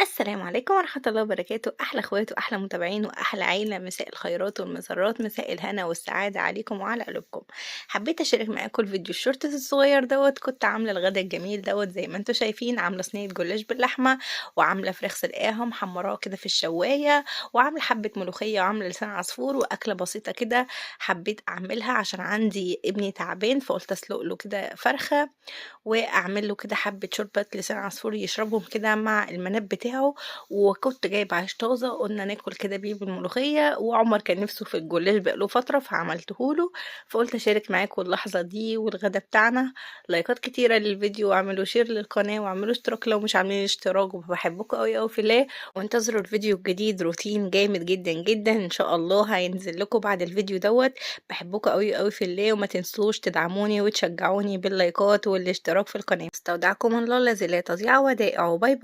السلام عليكم ورحمة الله وبركاته، أحلى اخوات وأحلى متابعين وأحلى عيلة، مساء الخيرات والمسرات، مساء الهنا والسعادة عليكم وعلى قلوبكم. حبيت أشارك معاكم الفيديو الشورتس الصغير كنت عاملة الغدا الجميل زي ما انتم شايفين، عاملة صينية جلاش باللحمة، وعاملة فراخ سلقاها محمراها كده في الشواية، وعاملة حبة ملوخية، وعاملة لسان عصفور، وأكلة بسيطة كده حبيت أعملها عشان عندي ابني تعبان، فقلت أسلق له كده فرخة وأعمل له كده حبة شوربة لسان عصفور يشربهم كده مع المناب بتاعه، وكنت جايبة عيش طازة قلنا ناكل كده بيه بالملوخية، وعمر كان نفسه في الجلاش بقاله فترة فعملته له، فقلت أشارك معاكم اللحظة دي والغدا بتاعنا. لايكات كتيرة للفيديو، واعملوا شير للقناة، واعملوا اشتراك لو مش عاملين اشتراك، وبحبكم أوي أوي في الله. وانتظروا الفيديو الجديد، روتين جامد جدا جدا إن شاء الله هينزل لكم بعد الفيديو بحبكم أوي أوي في الله، وما تنسوش تدعموني وتشجعوني باللايكات والاشتراك في القناة. استودعكم الله الذي لا تضيع ودائعه. باي باي.